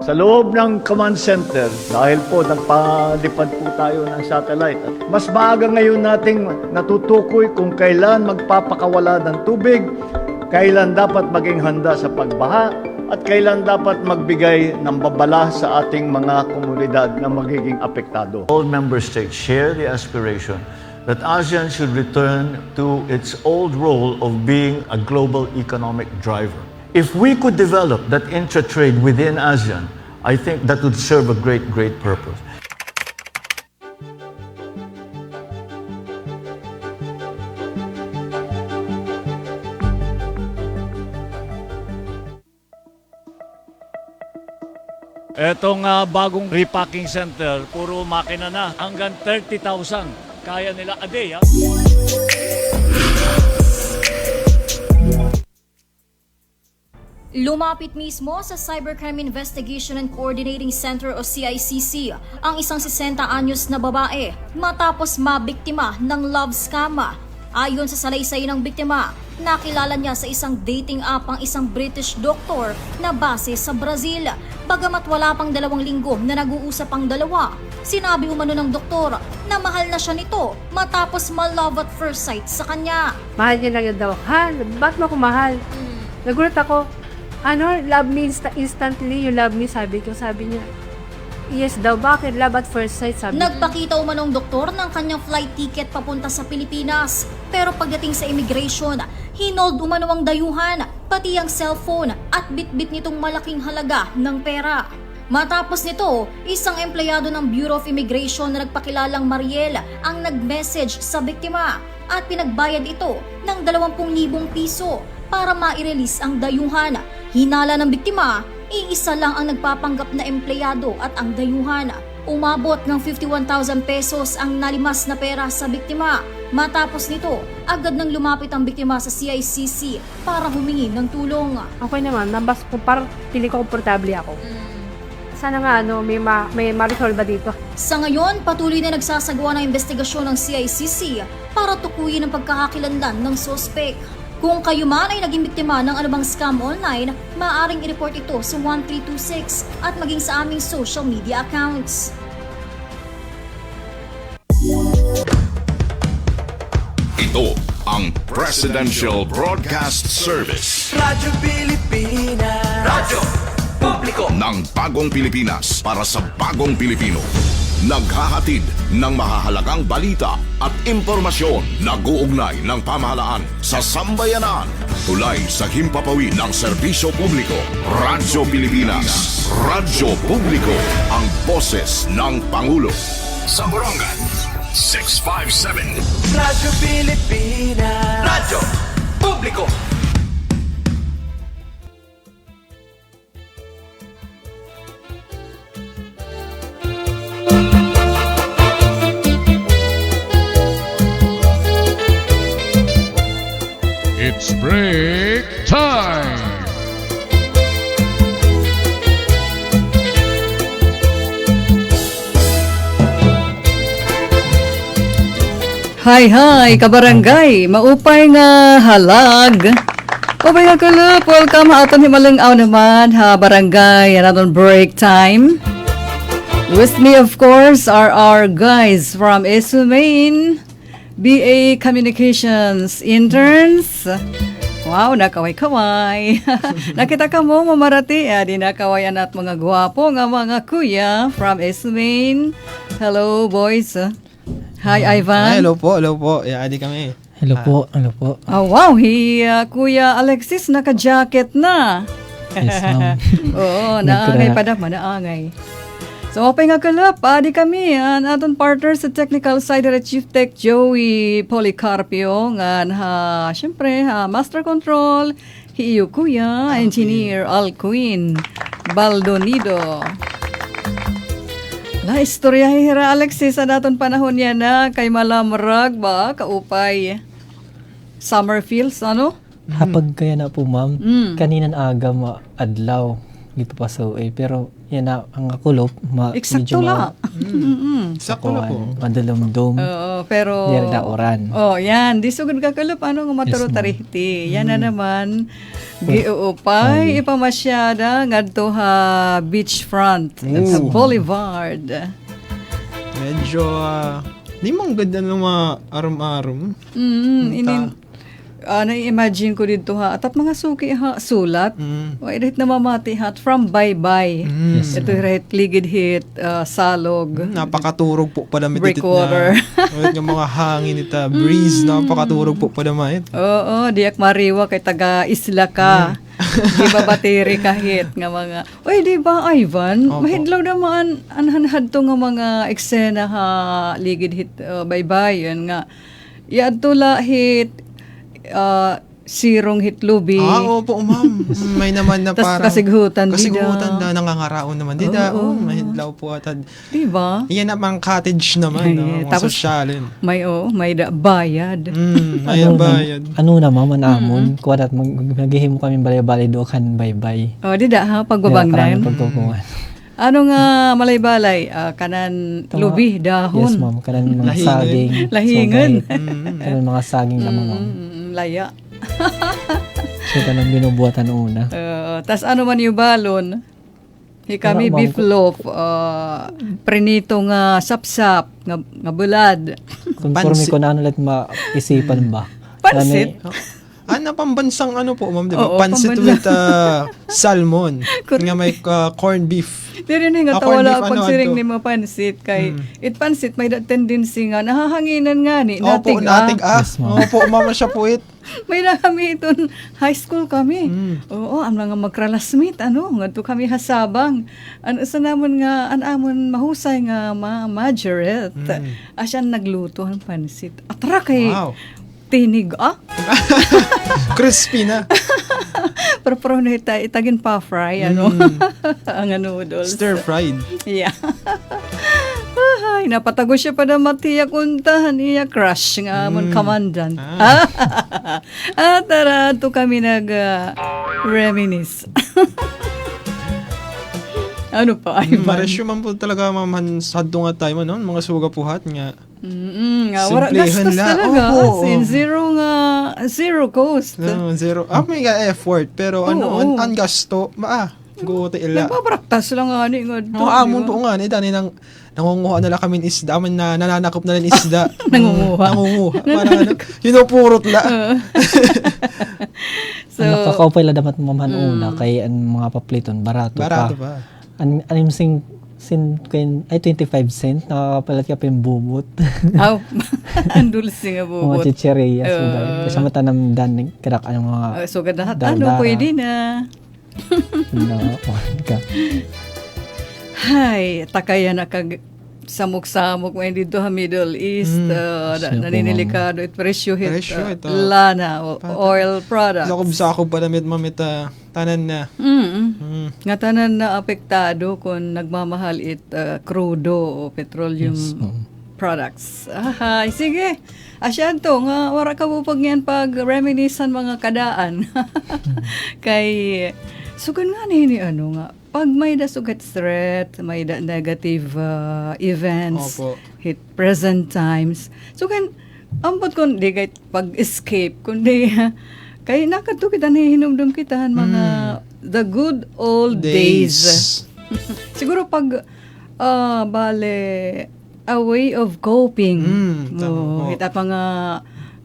Sa loob ng command center, dahil po nagpalipad po tayo ng satellite, mas maaga ngayon nating natutukoy kung kailan magpapakawala ng tubig, kailan dapat maging handa sa pagbaha, at kailan dapat magbigay ng babala sa ating mga komunidad na magiging apektado. All member states share the aspiration that ASEAN should return to its old role of being a global economic driver. If we could develop that intra-trade within ASEAN, I think that would serve a great purpose. Etong bagong repacking center, puro makina na. Hanggang 30,000 kaya nila a day. Lumapit mismo sa Cybercrime Investigation and Coordinating Center o CICC ang isang 60 anyos na babae matapos mabiktima ng love scam. Ayon sa salaysay ng biktima, nakilala niya sa isang dating app ang isang British doctor na base sa Brazil. Bagamat wala pang 2 linggo na nag-uusap ang dalawa, sinabi umano ng doktor na mahal na siya nito matapos ma-love at first sight sa kanya. Mahal niya lang yun daw. Ha? Ba't mo ako mahal? Nagulat ako. Love me instantly, you love me, sabi niya. Yes daw, bakit? Love at first sight, sabi niya. Nagpakita umanong doktor ng kanyang flight ticket papunta sa Pilipinas. Pero pagdating sa immigration, hinold umano ang dayuhan, pati ang cellphone at bitbit nitong malaking halaga ng pera. Matapos nito, isang empleyado ng Bureau of Immigration na nagpakilalang Mariel ang nag-message sa biktima at pinagbayad ito ng 20,000 piso para ma-release ang dayuhan. Hinala ng biktima, iisa lang ang nagpapanggap na empleyado at ang dayuhan. Umabot ng 51,000 pesos ang nalimas na pera sa biktima. Matapos nito, agad nang lumapit ang biktima sa CICC para humingi ng tulong. Okay naman, parang pili ko komportable ako. Sana nga may ma-resolve dito. Sa ngayon, patuloy na nagsasagawa ng investigasyon ng CICC para tukuyin ang pagkakakilanlan ng sospek. Kung kayo man ay naging biktima ng anumang scam online, maaaring i-report ito sa 1326 at maging sa aming social media accounts. Ito ang Presidential Broadcast Service. Radyo Pilipinas. Radyo Publiko Ng bagong Pilipinas para sa bagong Pilipino. Naghahatid ng mahahalagang balita at impormasyon na guugnay ng pamahalaan sa sambayanan. Tulay sa himpapawid ng serbisyo publiko. Radyo Pilipinas. Radyo Publiko. Ang boses ng Pangulo. Sa Borongan, 657. Radyo Pilipinas. Radyo Publiko. It's break time! Hi, kabarangay! Maupay nga halag! Upay nga kulop! Welcome aton himalang-aw naman ha barangay naton break time. With me of course are our guys from Esumain BA Communications interns. Wow, nakaway-kaway. Nakita ka mo, mamarati. Di nakawayan at mga gwapo nga mga kuya from Esumain. Hello, boys. Hi, Ivan. Hello po. Adi kami. Hello po. Oh, wow, Kuya Alexis, naka-jacket na. Yes, ma'am. Oo, naangay pa naman, naangay. So, opay nga kalap, adi kami, aton partner sa technical side at Chief Tech Joey Policarpio, syempre, Master Control, hiyo kuya, Engineer Alcuin Baldonido. La istorya hira Alexis, sa daton panahon yan na kay malamrag ba, kaupay Summerfields, ano? Hapag kaya na po, ma'am. Kaninan aga adlaw. Di pa paso pero yan na ang kulop. Eksakto la. Sakto na po. Oo, Madulumdum. pero... Diri na oran. Oh, yan. Di sugod ka kalup. Ano nga maturo Yes, ma'am. tarihti. Yan na naman. Giuupay. Ipamasyada. Ngadto ha beachfront. Sa Boulevard. Medyo, di mong ganda ng mga arum-arum. Na-imagine ko dito ha. At mga suki ha. Sulat. Wait, right na mamati ha. From bye-bye. Ito right. Ligid hit. Salog. Napakaturog po pa damit Breakwater. Yung mga hangin ita, breeze, napakaturog po pa damit. Oo, diyak mariwa kay taga isla ka. Di ba bateri kahit nga mga... Uy, di ba, Ivan? Opo. Mahidlaw naman anhanhad to nga mga eksena ha ligid hit bye-bye. Yan nga. Yadto la hit sirong hit lubi. Opo, ma'am. May naman na Tas parang... kasigutan Kasigutan da, nangangaraon naman. Dida, mahidlaw po atad. Di ba? Iyan na pang cottage naman, mga Tapos, sosyalin. may bayad. May bayad. Ano na maman amon, kuwarat maghihimo kami balay-balay do kan bye-bye. O, di da ha, pagbabangnan. Pagkukuhan. Ano nga malay-balay? Kanan lubi, dahon. Yes, ma'am. Kanan mga Lahingan. saging. Lahingan. Kanan mga saging lamang, ma'am. Laya. So, kanang binubuhatan una. Tas ano man yung balon? Kami Ma'am, beef loaf, prinito nga sapsap, nga bulad. Conforme ko na ano lahat maisipan ba. Pansit? Pambansang ano po, ma'am, di ba? Oo, Pansit pambansa. with salmon. Nga may corned beef. Diri na nga corned tawala beef, pag ano, siring ato? ni mga pansit kay it pansit may tendency nga nahahanginan nga ni Opo, natig Yes, ma'am. Opo, mama siya po it. May na kami iton high school kami. Oo, ang mga magkralasmit ano, ngadto kami hasabang. Ano sa namon nga anamon mahusay nga majorette. Asyan nagluto ng pansit. Atra kay Wow. tinig Crispy na. pero na itagin pa fry ano. Ang noodles. Stir-fried. Yeah. Ay, napatago siya pa na matiya kuntahan iya crush nga amon kamandan. Tara, to kami reminisce. Ano pa, Ivan? Maresyo man po talaga, ma'am, sadto nga tayo, no? Mga suga puhat nga. Nga, wala Simplihan gastos la. talaga. Opo. Sin zero cost. No, zero. May effort, pero Oo. ang gasto, guti ila. Nagpapraktas lang nga ni nga. No, amon po nga, dani nang nangunguha na lang kami ng isda, man na nananakop na lang isda. Nangunguha. Parang pinupurot la. So, Nakakaupay la dapat mamahan una kay ang mga papliton barato Barato pa. pa. Anim ay 25 cent nakakapalat ka pa yung bubot. aw, ang dulce nga mga bubot. chichiriyas. Kasi matanam dan karak ang mga So, gadahat, Dardara. pwede na. ka. Hay, takayan na kag samok-samok mo dito ha Middle East. Naninilikado at presyo hit. Presyo hit, lana, oil products. Sakob pa damit mamita tanan na. Nga tanan na apektado kung nagmamahal crudo o petroleum products. Ay, sige. Asyan to, nga wara ka bupag yan pag reminiscen mga kadaan. Kay, sugan nga ni ano nga, pag may sugat threat, may negative events, Opo. hit present times, sugan, ambot kung di kahit pag-escape, kundi kay nakato kita nahihinumdum kita mga the good old days. Siguro pag bale a way of coping. tama. Kita pa nga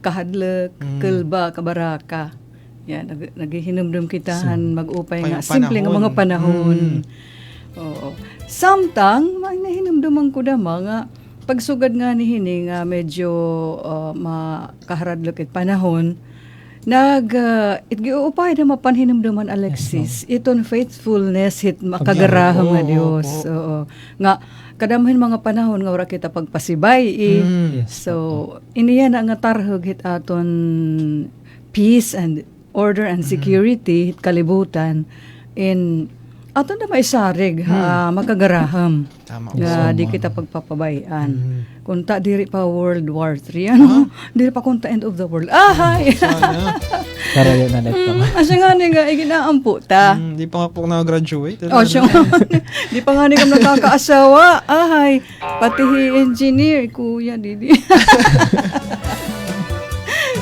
kahadlak, kulba, kabaraka. Yan, naghihinumdum kitahan mag-upay nga. Simple nga mga panahon. Oo. Samtang, may nahinumduman ko da mga pagsugad nga ni hini nga medyo makaharadlak it panahon, itgiupay na mapanhinumduman Alexis. Iton faithfulness hit makagarahang nga Dios. Oo. Nga kadamhin mga panahon nga wala kita pagpasibay. So iniya na nga tarhog hit aton peace and order and security hit kalibutan in Ato na maisarig, makagaraham. Tama. Nga di kita pagpapabayaan. Kunta diri pa World War III. Ano? Diri pa kunta end of the world. Ahay! Karayo na ito. Asya nga ni nga, iginaampo ta. Di pa nga po na-graduate. Oh, siya nga. Di pa nga ni kami nakakaasawa. Ahay, pati engineer, kuya, didi.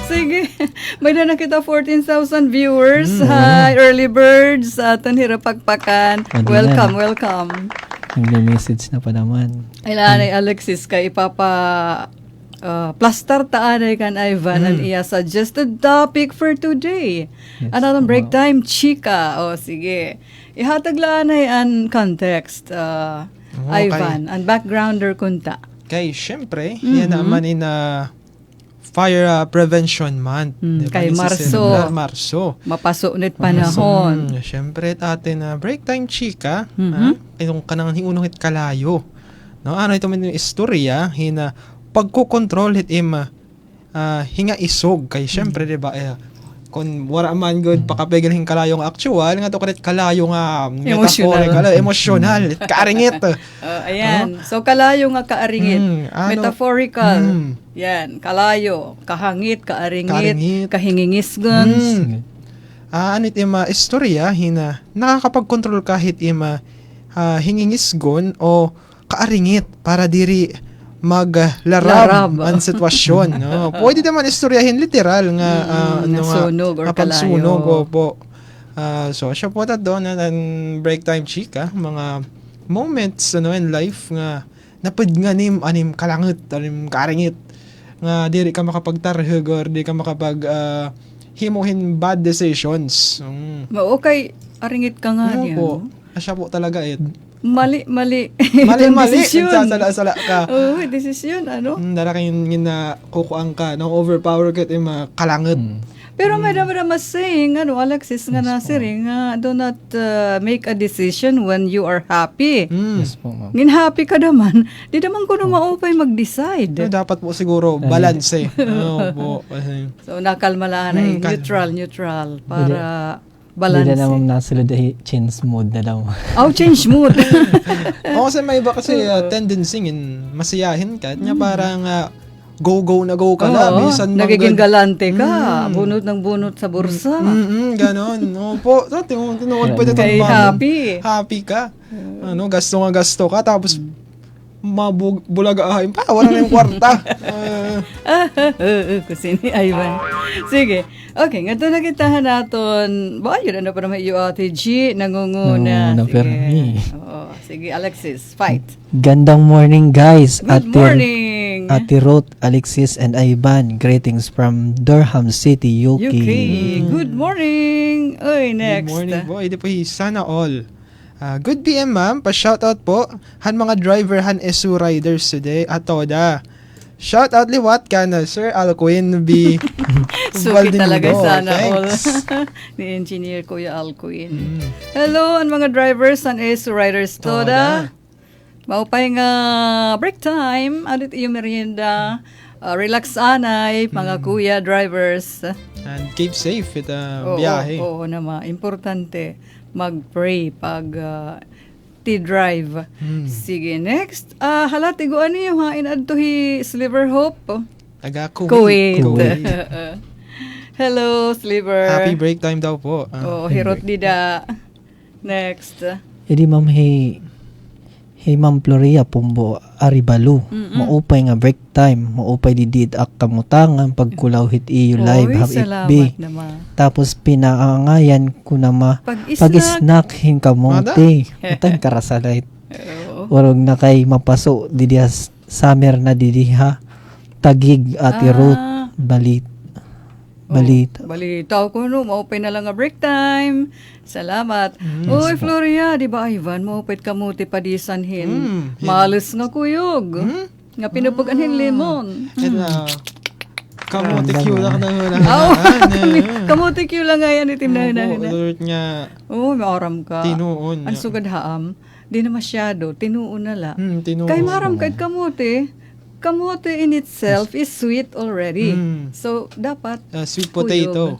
Sige, may na nakita 14,000 viewers. Hi, early birds. Aton hirapagpakan. Adi Welcome, welcome. Nagme-message na pa naman. Ilanay Alexis kay ipapa plaster taanay kan Ivan ang iya suggested topic for today. Yes, Another break time, chika. O sige. Ihatag laanay ang context, Ivan, ang backgrounder kunta. Kay, syempre, yan naman in Fire Prevention Month. Diba? Kay Marso. Marso. Mapasok nit panahon. Syempre, atin na break time chika. Itong kanang hinunong hit kalayo. No, ano ito man yung istorya, hina pagkukontrol hit hinga isog. Kay syempre, diba, kung wala man good pakapigil hing kalayo nga actual, nga to kalit kalayo nga metaphorical, emotional, kaaringit. Ayan. So, kalayo nga kaaringit. Metaphorical. Yan. Kalayo. Kahangit, kaaringit, kahingingisgons. Anit istorya, hina nakakapag-control kahit hingingisgon o kaaringit para diri maglarab ang sitwasyon. No? Pwede naman istoryahin literal nga nasunog or napagsunog kalayo. po. So, siya po doon ng break time chika, mga moments in life nga napad nga anim kalangit, anim karingit nga diri ka makapagtarhug or di ka makapag himuhin bad decisions. Okay, aringit ka nga niya. Po. Siya po talaga Mali. Mali. Desisyon. Nagsasala-sala ka. Oo, desisyon, ano? Dala kayong kukuang ka, no? Overpower ka, kalangit. Pero may mas saying, Alexis, nga nasiring, do not make a decision when you are happy. Yes po, ma'am. Ngin happy ka naman, di naman ko maupay mag-decide. Dapat po siguro balance po. So, nakalmalahan na neutral, para balance. Hindi na naman nasulod change mode na daw. Change mood. Kasi may iba kasi tendency masiyahin ka, niya parang go ka na. Nagiging galante ka. Bunot ng bunot sa bursa. Ganon. Opo. Tinuod pa dito. Kay happy. Happy ka. Gasto ka. Tapos, mabulagahin pa. Wala na yung kwarta. Kasi ni Ivan. Sige. Okay, nga ito nakitahan natin. Yun pa naman iyo Ate G. Nangunguna. Sige, Alexis. Fight. Gandang morning, guys. Good morning. Ate Ruth, Alexis, and Ivan. Greetings from Durham City, UK. Good morning. Oy, next. Good morning po. Ito po sana all. Good PM, ma'am. Pa-shoutout po. Han mga driver, han SU riders today. Atoda. Shoutout liwat ka na, Sir Alcuin B. Suki talaga sana all. Ni Engineer Kuya Alcuin. Hello, ang mga drivers, ang SU riders toda. Maupay nga break time. Adit iyo merienda. Relax anay, mga kuya drivers. And keep safe biyahe. Oo naman. Importante mag-pray pag drive. Sige, next. Halatigo yung hain adto hi Sliver Hope. Taga Kuwait. Hello, Sliver. Happy break time daw po. Hirot dida. Next. Edi ma'am, hey ma'am Floria Pumbo Aribalu. Maupay nga break time. Maupay didid ak kamutangan pagkulaw hit iyo live have it be. Tapos pinaangayan ko na pag-snack hin kamonte. Utang karasalay. Warog na kay mapaso didias summer na didiha. Tagig at Ruth Balita ko maupay na lang nga break time. Salamat. Oy, Floria, di ba Ivan, maupay kamuti padisanhin. Malas nga kuyog. Nga pinupuganhin lemon. Kamuti Q lang na Kamuti Q lang nga yan itim na alert niya. Maaram ka. Tinuon. Ang sugad haam. Di na masyado. Tinuon na la. Tinuon. Kay maram kahit kamuti. kamote in itself is sweet already. Mm. So, dapat Sweet potato.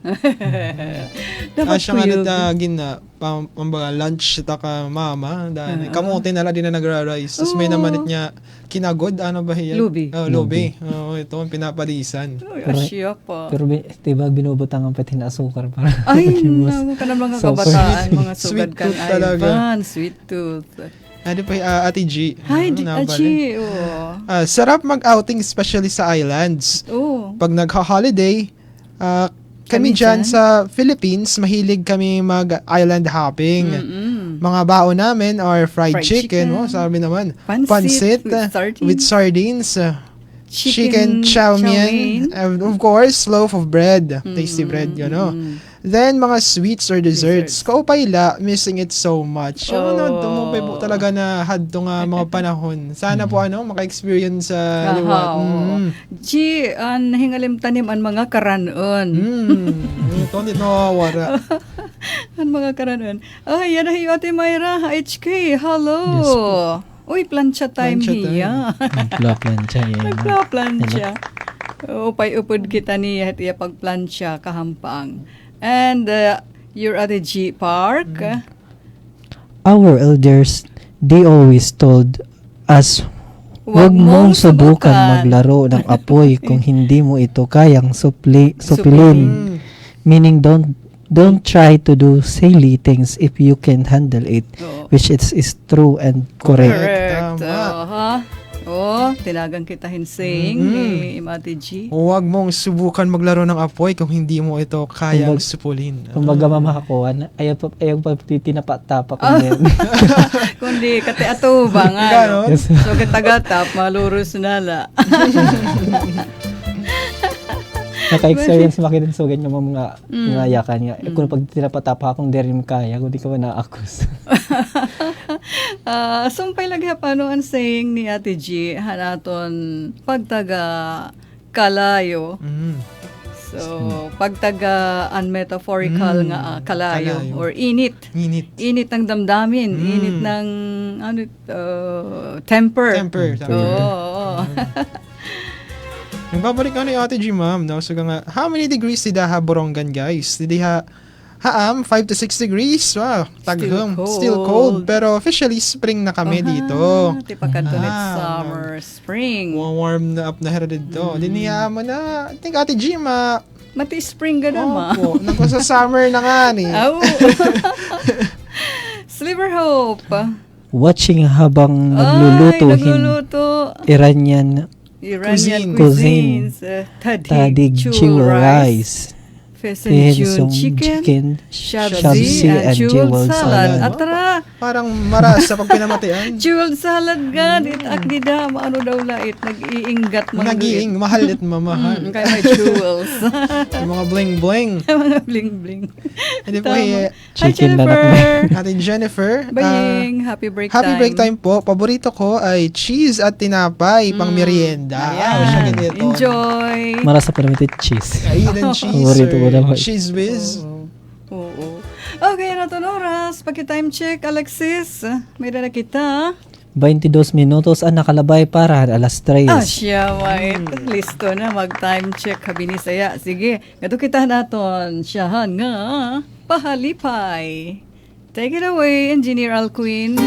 dapat Siya nga kuyog. natagin na pambaga lunch taka mama dahil kamote na lang din na nagra-rice. Tapos may namanit niya kinagod, ano ba yan? Lubi. Lubi. Ito ang pinapalisan. Uy, asya pa. Pero diba binubutang ang pati na asukar para Ay, mas naku ka na mga super kabataan, mga sweet sugad kan tooth talaga. Ivan, sweet tooth. Ano pa Ate G? Hi, Nabali. Aji. Oh. Sarap mag-outing especially sa islands. Oh. Pag nagha-holiday, kami Kami dyan dyan? sa Philippines, mahilig kami mag-island hopping. Mga baon namin are fried chicken. Oh, sabi naman. Pansit with sardines. Chicken chow mein. mein. Of course, loaf of bread. Tasty bread, you know. Then, mga sweets or desserts. Kaupayla, missing it so much. Tumupay po talaga na hadto nga mga panahon. Sana po maka-experience sa liwat. Ji, an hingalim tanim an mga karanon. Ito, hindi nawawara. An mga karanon. Ay, yan ay Ate Mayra, HK. Hello. Yes Uy, plancha time Plancha time. hiya. nagpla-plancha yan. Nagpla-plancha. Upay-upod kita niya at iya pagplancha kahampang. And your Ate G Park. Our elders, they always told us, huwag mong subukan maglaro ng apoy kung hindi mo ito kayang supilin. Meaning, don't try to do silly things if you can handle it, which is true and correct. Correct. Tama. Tinagang kita hinsing ni Ate G. Huwag mong subukan maglaro ng apoy kung hindi mo ito kayang supulin. Kumbaga mamakakuha, ayaw pa tinapa-tapa kung yan. Kundi kati ato ba nga. Ganon? So katagatap, malurus nala. Naka-experience makitin so ganyan mga yakan nga. Kung pag tinapatapa akong di rin kaya, kung di ka man naakus. Sumpay lagi paano ang saying ni Ate G, hanaton pagtaga kalayo. So, pagtaga unmetaphorical nga kalayo or init. Init ng damdamin, init ng temper. Oo. Nagbabalik ni Ate G, ma'am. No? So, how many degrees did ha Borongan, guys? Did ha 5 to 6 degrees? Wow, taghum. Still cold. Pero officially, spring na kami dito. Tipakantunit summer, spring. Warm na up na hera dito. Diniya mo na, I think Ate G, Mati spring ka naman. Opo, sa summer na nga ni. Sliver Hope. Watching habang nagluluto. Iranian cuisines. Tadig jewel rice. Pheasant chicken, shabzi, and jewel salad. Atara, Parang maras sa pag pinamatian. jewel salad ga, ditak dida, maano daw lait, nag-iingat man. Nag-iing, mahal at mamahal. Kaya may jewels. Yung mga bling-bling. Mga bling-bling. Hindi po, Hi Chicken na Jennifer. Ate Jennifer. Baying, happy break time. Happy break time po. Paborito ko ay cheese at tinapay pang merienda. Siya ganito. Enjoy. Marasa pa naman ito cheese. Kainin cheese Paborito ko or naman. cheese whiz. Oo. Okay, naton oras. Pagka-time check, Alexis. May na kita. 22 minutos ang nakalabay para alas 3. Siya, wait. Listo na, mag-time check. Habi ni saya. Sige, gato kita naton. Siyahan nga. Pahalipay. Take it away, Engineer Alquin.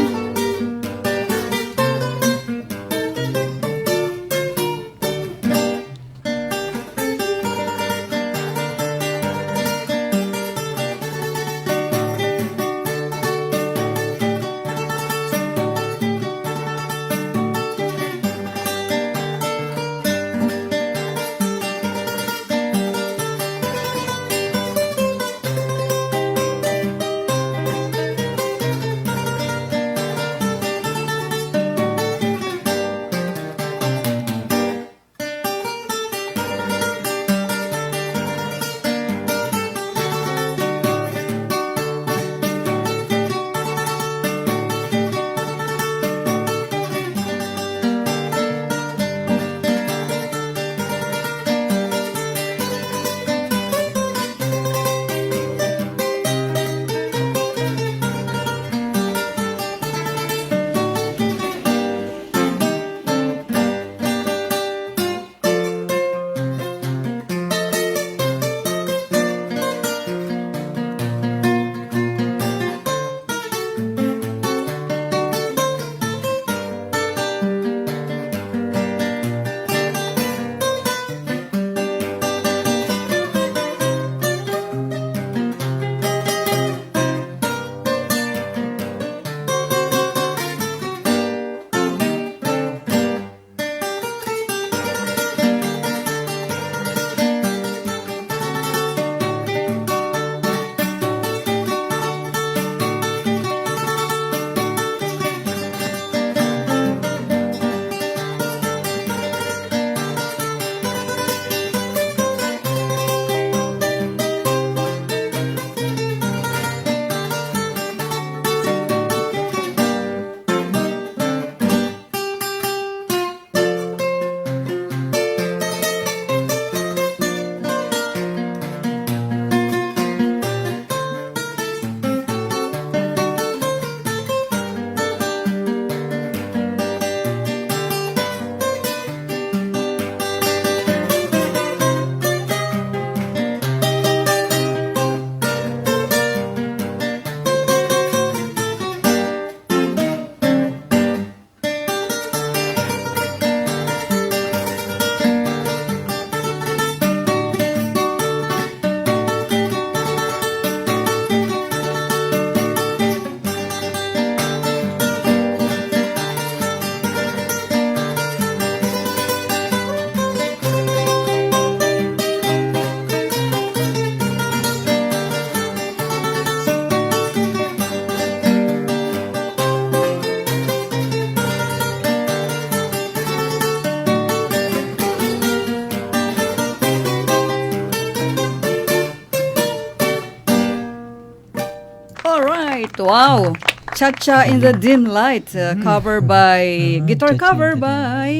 right. Wow. Cha-Cha in the Dim Light. Cover by, guitar Cha-Cha cover in the Dim by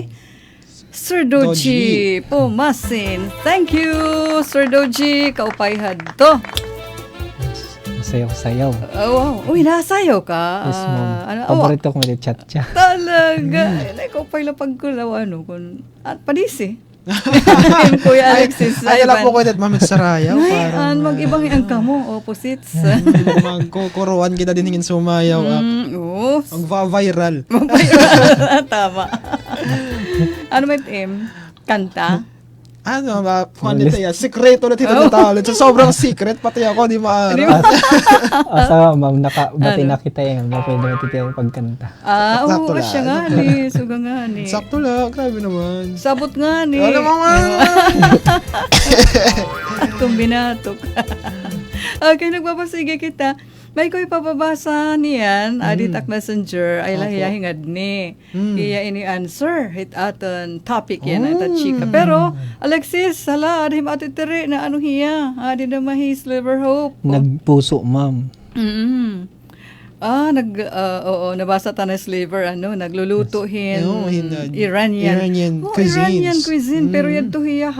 Sir Doji Pumasin. Thank you, Sir Doji. Kaupay to. Sayaw-sayaw. Oh, wow. Uy, nasayaw ka. Yes, ma'am. Oh, Paborito ko may chat-chat. talaga. Kaupay lang pagkulaw, kung, at padisi. Kuya Alexis. Ay, alam po ko that Ma'am Sarayaw. Ngayon, mag-ibang ang kamo, opposites. Magkukuruan kita din hingin sumayaw. Oo. Mag-viral. Tama. Ano may team? Kanta? Ano ba? Kung ano tayo? Sekreto na tito na talent. So, sobrang secret. Pati ako, di maaara. Asa, ma'am, bati na kita yung pwede na tito yung pagkanta. Oo, Sakto lang. siya nga ni. Suga nga ni. Sakto lang. Grabe naman. Sabot nga ni. Alam mo nga. Kumbinatok. Okay, nagpapasige kita. May ko ipapabasa niyan, Aditak Messenger, ay lahiyahingad ni. Iya ini answer, hit aton topic yan, at chika. Pero, Alexis, hala, adhim atitiri na ano hiya, adi na mahi sliver hope. Nagpuso, ma'am. Oo, nabasa ta na sliver, naglulutuhin Iranian cuisines. cuisine, pero yan to hiya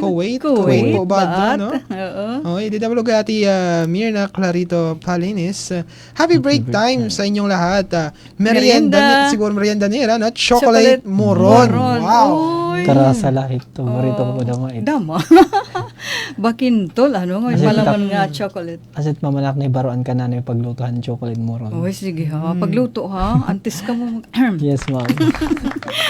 Kuwait po ba no? Oo. Hindi naman lugar ati Mirna Clarito Palinis. Happy break time sa inyong lahat. Merienda, siguro merienda nila, no? Chocolate moron. Wow. Karasa lahit to. Marito ko dama ito. Dama. Bakintol, malaman nga chocolate. Asit mamalak na ibaroan ka na yung paglutuhan chocolate moron. Oh, sige ha. Pagluto ha. Antes ka mo. Yes, ma'am.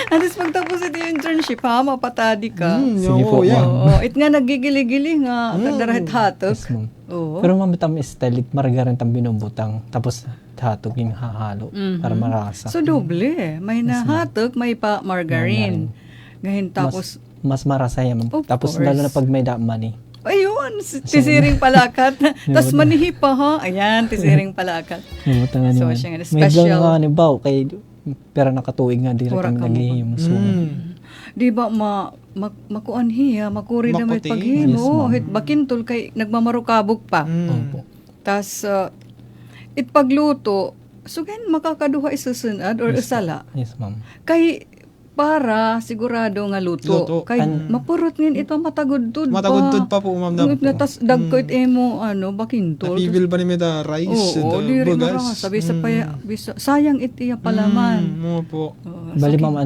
Antes pagtapos ito yung internship ha. Mapatadi ka. Sige po, ma'am. Oo. It nga nagigili-gili nga. Darahit hatok. Yes, ma'am. Oo. Pero mamitam style, margarin tang binubutang. Tapos hatog yung hahalo para marasa. So, doble. May nahatok, may pa margarine. Ngayon tapos... Mas marasa yan, ma'am. Tapos course. lalo na pag may damani. Ayun, tisiring palakat. Tapos manihi pa ha. Ayan, tisiring palakat. Mabutangan So, naman. siya nga na May special. gano'n nga ni Bao, kay pera nakatuig nga direct Pura ang ka mo. naghihim. So, Di ba makuan hiya, makuri na may Maputi. paghimo. Yes, ma'am. Hit bakintol kay nagmamarukabog pa. opo. Tas itpagluto, so gan makakaduha isusunod or usala. Yes, ma'am. Kay para sigurado nga luto. Luto. Kay mapurot ngin ito matagudtod pa. Matagudtod pa po, ma'am. Tas dagkoit emo bakintol. Napivil ba ni Meda rice? Oo, di rin bugas? marang sabi sa paya, sayang itiya palaman. Mo po. Bali ma'am,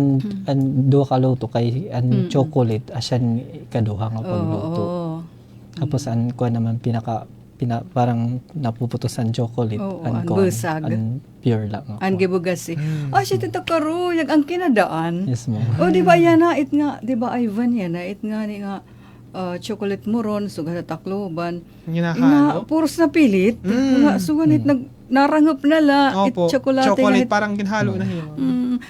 ang duha ka luto kay ang chocolate, asyan kaduha nga pagluto. Tapos ang kuha naman parang napuputos ang chocolate. Oo, ang ang kuha, busag. ang pure lang. nga Ang po. gibugasi. Siya tita karuyag ang kinadaan. Yes, ma'am. Di ba yan na, it nga, di ba Ivan yan na, it nga ni nga, chocolate moron, suga na takloban. Ginahalo? Puros na pilit. Nga, suganit, narangap na la, Opo. chocolate. Chocolate parang ginhalo na hiyo.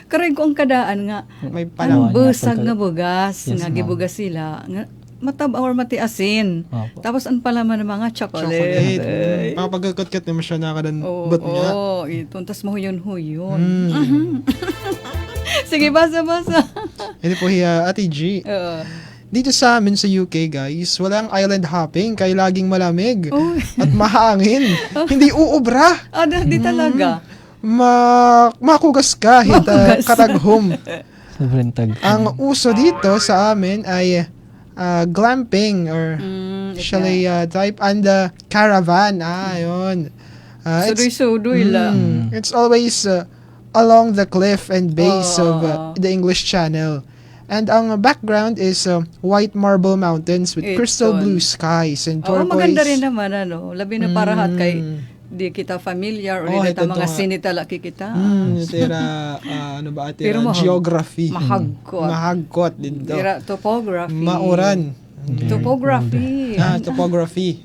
Karoy ko ang kadaan nga, May ang palang. busag nga bugas, Yes, nga ma'am. gibugas sila, nga, matab or mati asin. Opo. Tapos ang palaman ng mga chocolate. Chocolate. Papagkakot-kat naman siya nakadan ba't niya. Oo, ito. Tapos mahuyon-huyon. Sige, basa-basa. Hindi po hiya, Ate G. Dito sa amin sa UK, guys, walang island hopping kaya laging malamig at mahangin. Hindi uubra. Di talaga. Makugas kahit kataghom. Sobrang tag. Ang uso dito sa amin ay glamping or chalet type and caravan. Yun. Sudoy-sudoy la. It's always along the cliff and base of the English Channel. And ang background is white marble mountains with crystal blue skies and turquoise. Maganda rin naman, Labi na parahat kay di kita familiar o di ito mga nga. sinitala kita. Tira, ano ba? Pero Tira, geography. mahagkot. Mahagkot din to. Tira, topography. Mauran. Topography. Topography.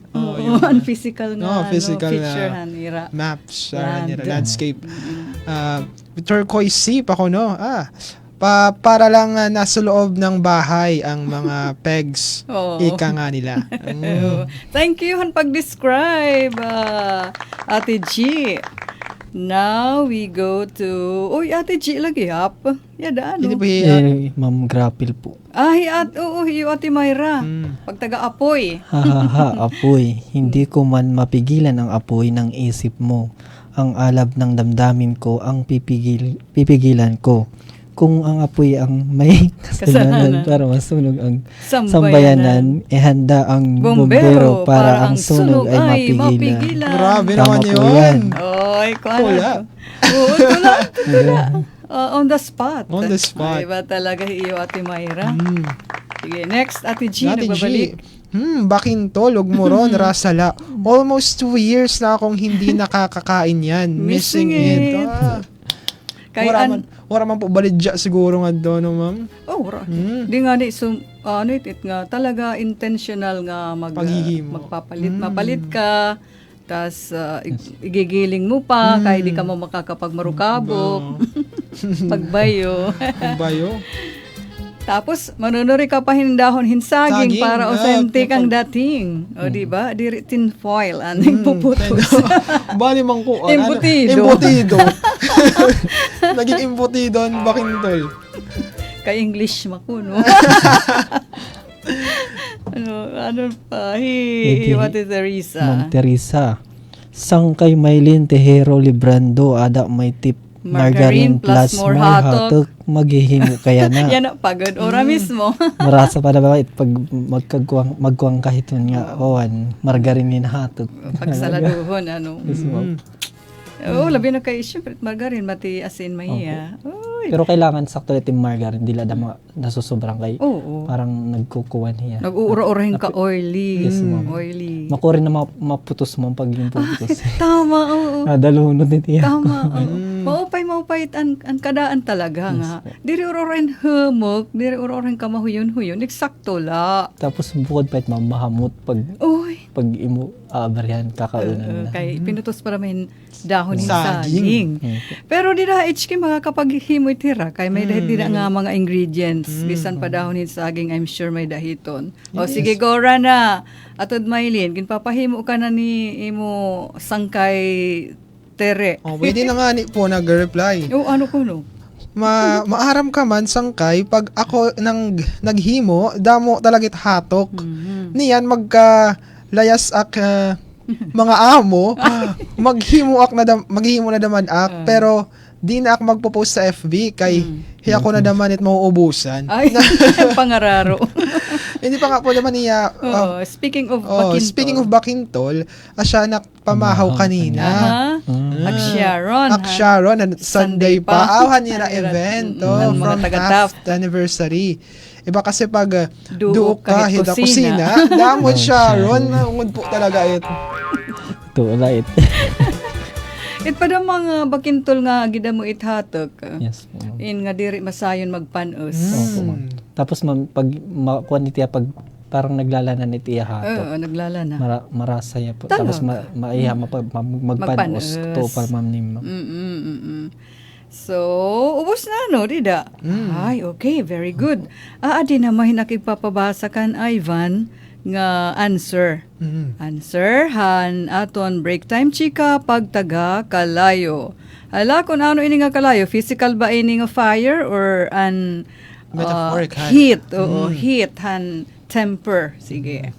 Ang physical nga, physical picture, na nira. maps, Land. landscape. Turquoise sea pa ko, no? Para lang nasa loob ng bahay ang mga pegs. Ika nga nila. Thank you han pag-describe, Ate G. Now we go to... Uy, Ate G, lagi hap. Yada, Hindi ano? po hiya. Ma'am, grapil po. Hiyo, Ate Myra. Pag taga-apoy. Apoy. Hindi ko man mapigilan ang apoy ng isip mo. ang alab ng damdamin ko ang pipigilan ko. Kung ang apoy ang may kasalanan para masunog ang sambayanan, handa ang bombero para ang sunog ay mapigilan. Grabe Tama naman po yun. yan. Oy, Wala. Oo, tula. On the spot. On the spot. Iba talaga iyo, Ate Myra. Sige, next, Ate G, Ate nagbabalik. Bakintol, Ugmoron, Rasala. Almost 2 years na akong hindi nakakakain yan. Missing it. Kay Wala man po balidya siguro nga doon, no, ma'am. Oh, wala. Di nga ni it nga talaga intentional nga Paghihimo. magpapalit. Mapalit ka, tas igigiling mo pa, kaya di ka mo makakapagmarukabok. Pagbayo. Bayo. Tapos, manunuri ka pa hindahon hinsaging Saging, para authentic ang dating. O, di ba? Diri tin foil, aning puputos. Bali man ko. Embutido. Embutido. Naging embutido ang bakintol. Ka-English makuno. ano pa? What is Teresa? Ma'am Teresa. Sangkay Maylin Tejero Librando ada may tip margarine plus more hatok maghihimo kaya na. Yan pagod ora mismo. Marasa pa na ba pag magkuang kahit nga margarine ni hatok. Pagsaladuhon Mismo. Oo, labi na kay syempre margarine mati asin mahiya. Oy. Pero kailangan sakto yung margarine dila da nasusobrang kay parang nagkukuwan niya. Nag-uura-urahin ka oily. Yes, ma'am. Oily. Makurin na maputos mo pag yung puputos. Tama, oo. Dalunod ni tiya. Tama, oo. Maupay ang kadaan talaga nga. Diri uroren humok, diri uroren ka mahuyon-huyon, eksakto la. Tapos bukod pa mamahamot pag imo abaryan kakaunan na. Kay pinutos para may dahon ng Saging. saging. Pero di na HK mga kapag himoy tira, kay may dahit di na nga mga ingredients. Bisan pa dahon ng saging, I'm sure may dahiton. O sige, Gora na. Atod Maylin, ginpapahimo ka na ni imo sangkay tere. Pwede na nga ni po nag-reply. Ano ko no? Maaram ka man sangkay pag ako naghimo damo talagit hatok. Niyan magka-layas ak mga amo maghimo na daman ak pero di na ako magpo-post sa FB kay hiya ko na daman it mauubusan. Ay, pangararo. Hindi pa nga po naman niya speaking of bakintol. Speaking of bakintol, asya nakpamahaw kanina. Sharon and Sunday pa. Awan niya na event from Taft anniversary. Iba kasi pag duok ka hita kusina, damod Sharon, ungod po talaga ito. Tulay it. It pa da mga bakintol nga gida mo ithatok. Yes po. In nga diri masayon magpanos. Opo, ma'am. Tapos ma'am, pag quantity pag parang naglalanan ni tiya hatok. Naglalana. Marasaya po. Tapos maiha magpanos to pa ma'am ni ma'am. So, ubos na no, dida? Ay, okay, very good. Adi na nakipapabasa kan Ivan nga answer. Answer han aton break time chika pagtaga kalayo. Hala kung ano ini nga kalayo, physical ba ini nga fire or an metaphoric heat? Oo, heat han temper. Sige.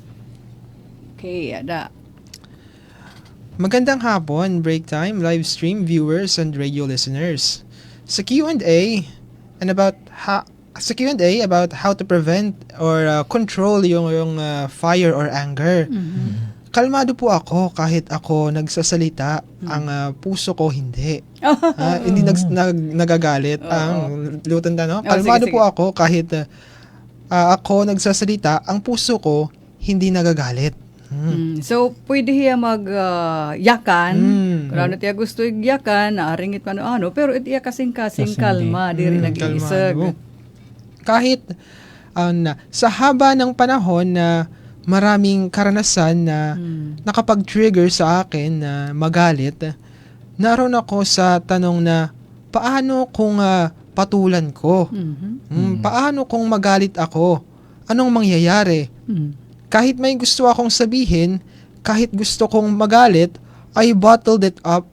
Okay, ada. Magandang hapon, break time, live stream viewers and radio listeners. Sa Q&A about how to prevent or control yung fire or anger. Kalmado po ako kahit ako nagsasalita, ang puso ko hindi. Hindi nagagalit ang lutanda, no? Kalmado po ako kahit ako nagsasalita, ang puso ko hindi nagagalit. So, pwede hiya mag-yakan. Kung tiya gusto yakan, naaringit man ano, pero itiya kasing-kasing kalma, di rin nag-iisag. Kahit sa haba ng panahon na maraming karanasan na nakapag-trigger sa akin na magalit, naroon ako sa tanong na paano kung patulan ko? Paano kung magalit ako? Anong mangyayari? Kahit may gusto akong sabihin, kahit gusto kong magalit, I bottled up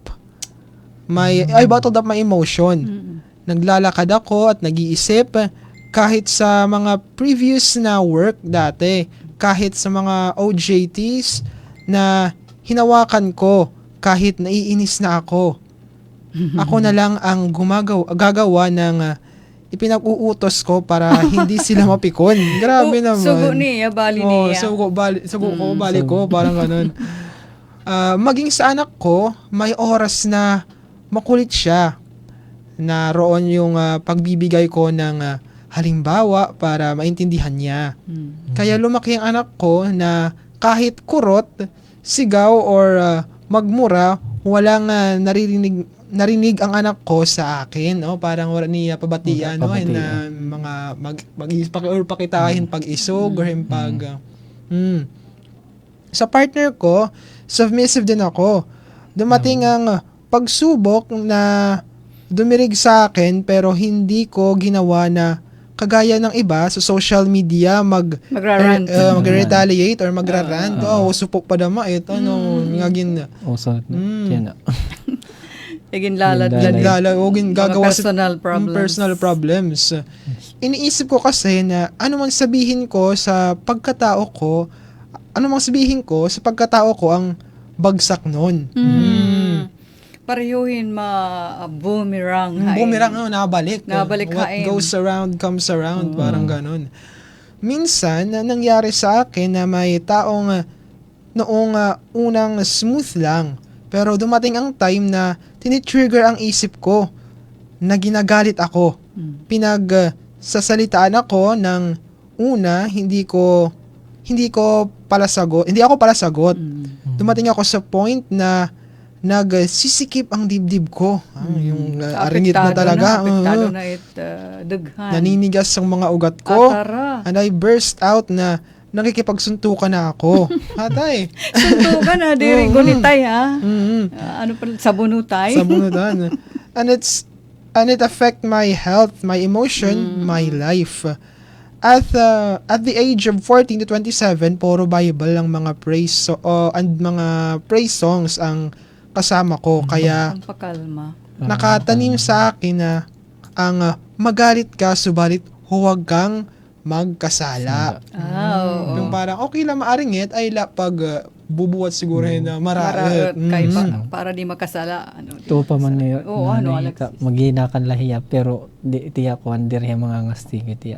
my emotion. Naglalakad ako at nag-iisip kahit sa mga previous na work dati, kahit sa mga OJTs na hinawakan ko, kahit naiinis na ako. Ako na lang ang gagawa ng ipinag-uutos ko para hindi sila mapikon. Grabe naman. Sugo niya, bali niya. Sugo ko, bali ko, parang ganun. Maging sa anak ko, may oras na makulit siya. Naroon yung pagbibigay ko ng halimbawa para maintindihan niya. Kaya lumaki ang anak ko na kahit kurot, sigaw or magmura, walang narinig ang anak ko sa akin. Parang wala niya pabatian, na mga pakitahin pag-isog or sa partner ko, submissive din ako. Dumating ang pagsubok na dumirig sa akin pero hindi ko ginawa na kagaya ng iba sa social media Magra-rant. mag-retaliate or magra-rant. Supok pa dama ito ngagin. Yan na. Igin lalad. Gagawa Personal problems. Iniisip ko kasi na ano man sabihin ko sa pagkatao ko ang bagsak nun. Parehuyhin boomerang. Boomerang, nabalik. Nabalik What hain. goes around comes around, parang ganun. Minsan, nangyari sa akin na may taong noong unang smooth lang, pero dumating ang time na tinitrigger ang isip ko na ginagalit ako. Sasalitaan ako ng una, hindi ako pala sagot. Dumating ako sa point na nagsisikip ang dibdib ko. Yung aringit na talaga. Apektado na dughan. Naninigas ang mga ugat ko. Atara. And I burst out na nakikipagsuntukan na ako. Hatay. Suntukan na, diri gunitay ha. Ano pa, sabunutay? Sabunutan. And it affect my health, my emotion, my life. At the age of 14 to 27, puro Bible ang mga praise and mga praise songs ang kasama ko. Kaya Ang pakalma. nakatanim sa akin na ang magalit ka, subalit huwag kang magkasala. Yung parang okay lang maaringit ay pag bubuhat siguro na maraot. Kay para di makasala. Ito pa man niyo. Oo, Alexis? Magina kan lahiya pero di tiya ko andir yung mga ngastig iti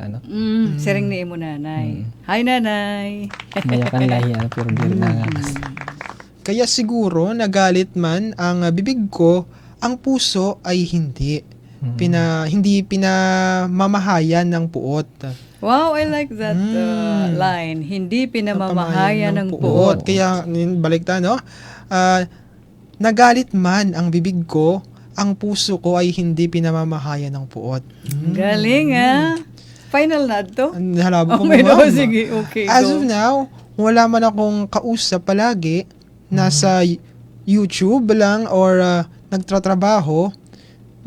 Sering ni mo nanay. Hi nanay. Maya kan lahiya pero di nga ngastig. Kaya siguro nagalit man ang bibig ko, ang puso ay hindi. Hindi pinamamahayan ng puot. Wow, I like that line. Hindi pinamamahayan ng puot. Kaya, balikta, no? Nagalit man ang bibig ko, ang puso ko ay hindi pinamamahayan ng puot. Galing, ha? Final na to? Halabo ko sige, okay. As of now, wala man akong kausap palagi, nasa YouTube lang or nagtratrabaho,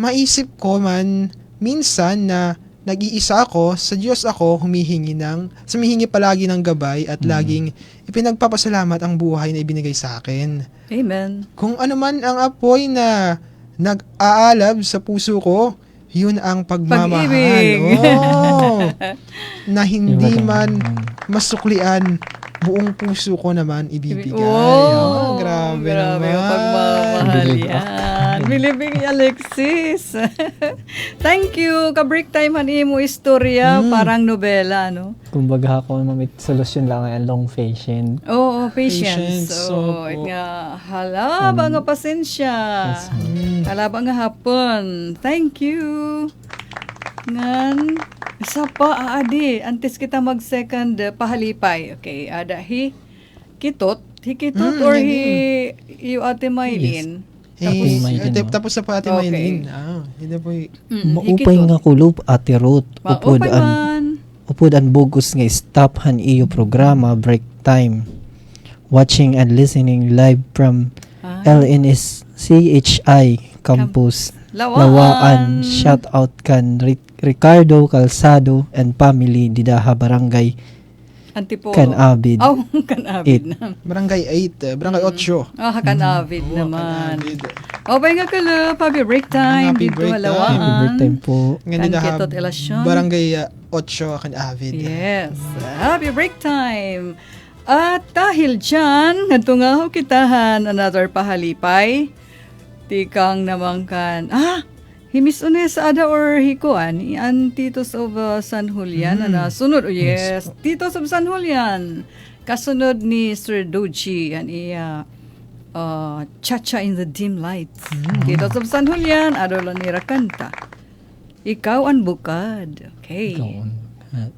maisip ko man minsan na nag-iisa ako, sa Diyos ako humihingi palagi ng gabay at laging ipinagpapasalamat ang buhay na ibinigay sa akin. Amen. Kung ano man ang apoy na nag-aalab sa puso ko, yun ang pagmamahal. Pag-ibig. Na hindi man masuklian, buong puso ko naman ibibigay. Grabe naman. Yung pagmamahal yan. Bilibig Alexis. Thank you. Ka-break time mo istorya, parang nobela, no? Kumbaga ako mamit solusyon lang ay long patient. Oo, patience. So, halaba nga pasensya. Halaba nga hapon. Thank you. Ngan, isa pa, adi, antes kita mag-second pahalipay. Okay, ada hikitot or you Ate Maylin. Tapos sa pa Ate Maylin. Hindi po Maupay nga kulub Ate Ruth. Upod ang bogus nga stop han iyo programa break time. Watching and listening live from LNSCHI campus Lawaan. Shout out kan Ricardo Calzado and family Didaha Barangay Antipolo. Canabid. Canabid na. Barangay 8, Barangay 8. Canabid naman. Bye nga kalap. Happy break time. Happy Dito break Lawaan. Happy break time po. Kanketot Elasyon. Barangay 8, Canabid. Yes. Happy break time. At dahil dyan, natungaw kitahan another pahalipay. Tikang namangkan. Himis unes ada or hikuan. Ian Titos of San Julian. Sunod, yes. Titos of San Julian. Kasunod ni Sir Doji. Yan iya Cha-Cha in the Dim Light. Titos of San Julian. Adolan ni Rakanta. Ikaw ang bukad. Okay. Ikaw ang bukad.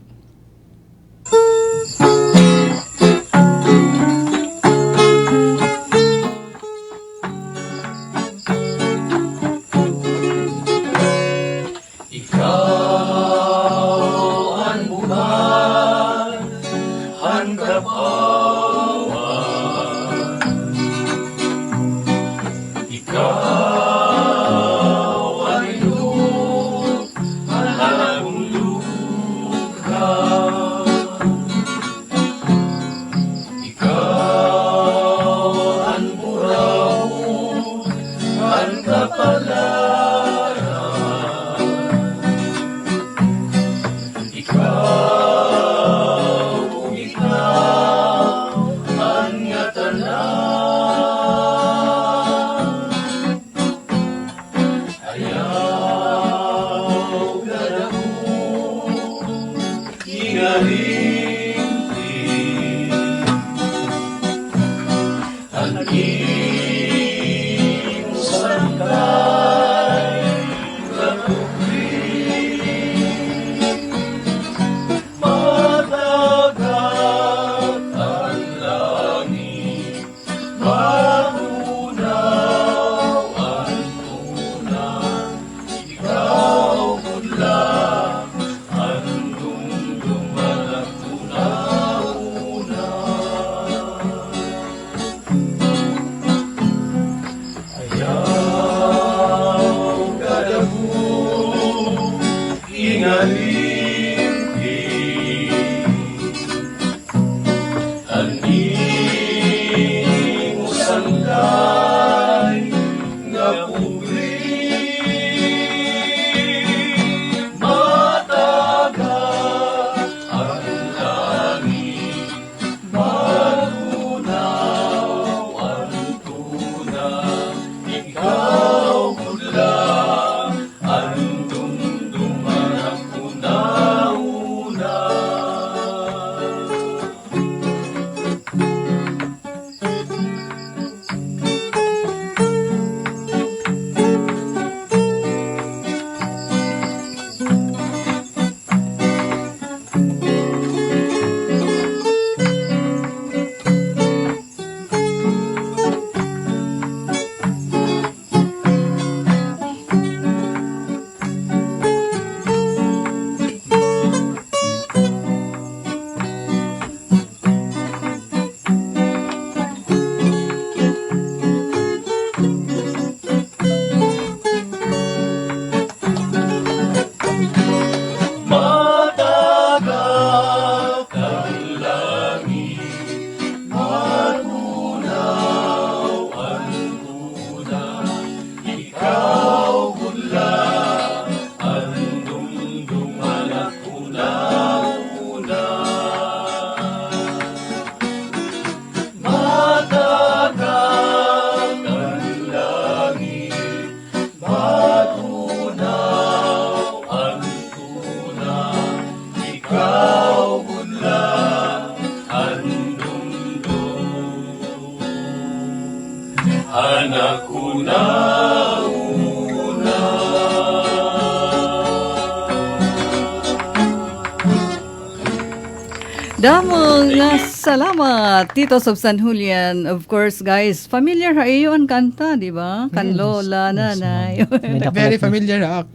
Damong salamat, Tito of San Julian. Of course, guys, familiar ha iyo ang kanta, di ba? Kan lola, nanay. Very familiar ako.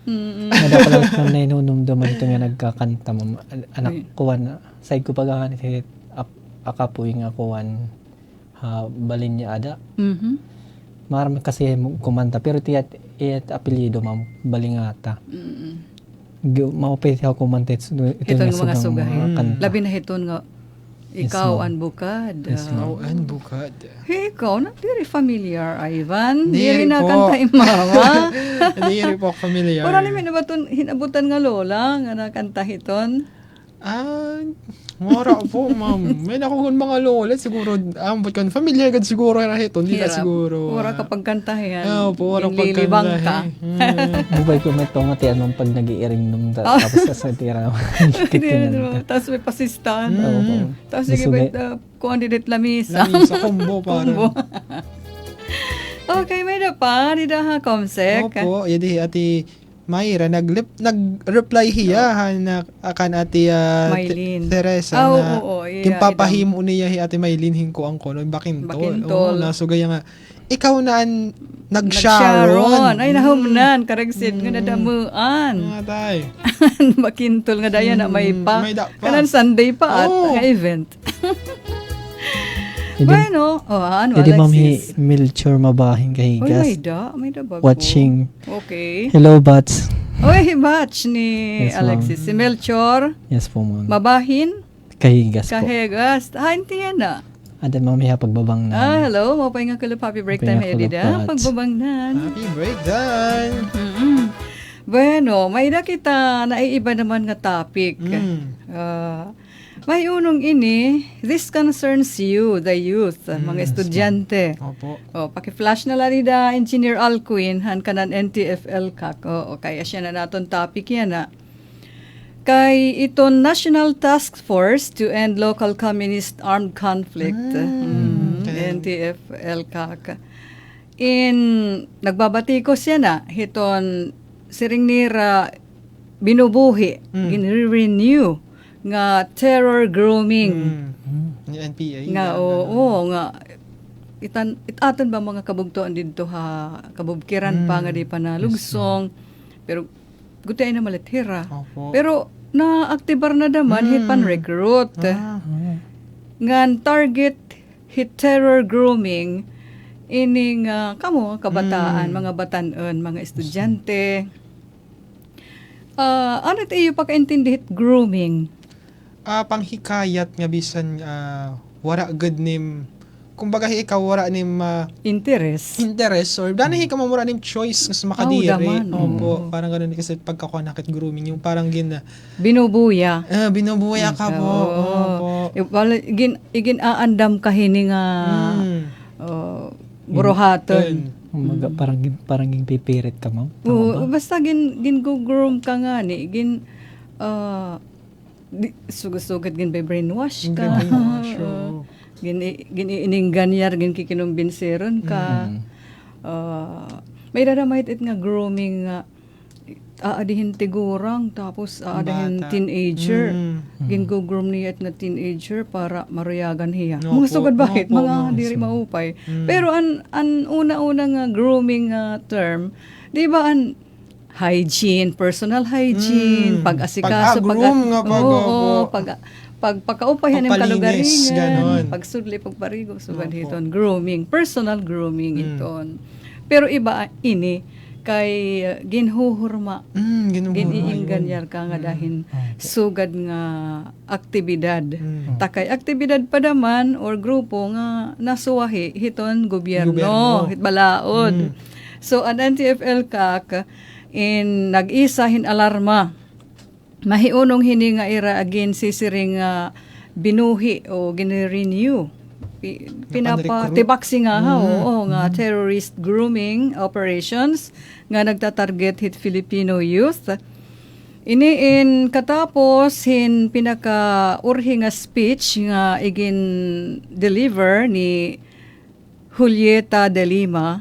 Nadapalag na nainunumduman ito nga nagkakanta mo. Anak kuwan, side ko pagkakanit, akapuing akuan, balin niya ada. Marami kasi kumanta, pero tiyat apelyido, ma'am, balingata. Maupit ako kumanta ito nga mga sugahin. kanta. Labi na hiton nga, ikaw ang bukad. Ikaw ang bukad. Ikaw, na very familiar, Ivan. Diri Diri na po. kanta mama. Hindi rin po familiar. Wala namin hinabutan nga lola, nga nakanta hiton. Mora po, ma'am. May nakuhon mga lola, siguro, ambot kan, familiar gan siguro na ito, hindi na Hirap. siguro. Ura kapag kantahan. Po, orang Lilibang ka. Mubay ko may tomatian man pag nag-iiring nung tapos sa tira. Tapos may pasistan. Oo. Tapos sige, candidate lamisa. Lamisa, combo, parang. Okay, may na pa. Di na ha, Comsec. Opo, yadi ati Mayra nag-reply hiya na akan ati Maylin. Teresa na Oo, iya, kimpapahimo niya hi ati Maylin hinko ang kono bakintol. Bakintol. Nasugay nga ikaw na nag-Sharon. Ay, nahumnan. Karagsid nga nadamuan. Nga tay. Bakintol nga daya na may pa. May da pa. Kanan Sunday pa at nga event. Bueno, ano, Jadi ma'am Alexis? Melchor mabahing Oy, kahigas. may da bago. Watching. Okay. Hello, Bats. Oy, batch ni Yes, ma'am. Alexis. Si Melchor, Yes po, ma'am. mabahin, Kahigas po. kahegas. Hindi yan na. Ada ma'am hiya pagbabang na. Hello. Mapay nga kalap. Happy break time, Mapay nga Edida. kalap, Bats. Pagbabangnan. Happy breakdown. Bueno, may na kita naiiba naman nga topic. May unong ini, this concerns you, the youth, mga estudyante. Opo. Paki-flash na lang da Engineer Alcuin, han kanan NTFL kak. Kaya siya na naton topic yan na. Kay iton National Task Force to End Local Communist Armed Conflict, NTFL kak. Nagbabati ko siya na, hiton siring nira binubuhi, gin-renew nga terror grooming Yung NPA. nga nga itaton ba mga kabugtuan dito ha kabubkiran pa nga di pa na lugsong pero gutay na malithira Opo. pero na-aktibar na naman hit pan recruit ngan target hit terror grooming ining kamo kabataan mga batanon mga estudyante ano tayo pagkaintindi hit grooming Panghikayat nga bisan wara good nim kumbaga ikaw wara nim interest or danahi ka mamura nim choice nga makadiri. daman. Opo, parang ganun kasi pagkakonakit grooming yung parang binubuya binubuya ka po. Opo. Igin aandam ka hini nga buruhaton. Umaga, parang yung pipirit ka, ma'am. Basta gin go-groom ka nga ni gin sugad gin by brainwash ka. Gin ining ganyar gin kikinumbinseron ka. May daramahit it nga grooming nga aadihin tigurang tapos aadihin Bata. teenager. Gin go-groom niya nga teenager para maruyagan hiya. No Mga po, sugad bakit no po, mga ma'am. diri maupay. Pero an una-una nga grooming term, di ba an hygiene, personal hygiene, pag-asikaso, Pag-groom nga pagpakaupahan ng Pagpalinis, ganon. kalugaringan, pagsudli, pagparigo, sugad hiton, grooming, personal grooming iton. Pero iba ini, kay ginhuhurma, giniingganyar ka nga dahin sugad nga aktibidad. Takay aktibidad pa naman or grupo nga nasuwahi hiton gobyerno, hitbalaod. So an NTFL kak nag-isa alarma mahiunong hini nga ira again sisiring binuhi o gini-renew pinapatibaksi nga nga terrorist grooming operations nga nagtatarget hit Filipino youth. Iniin katapos pinaka-urhi nga speech nga igin deliver ni Julieta de Lima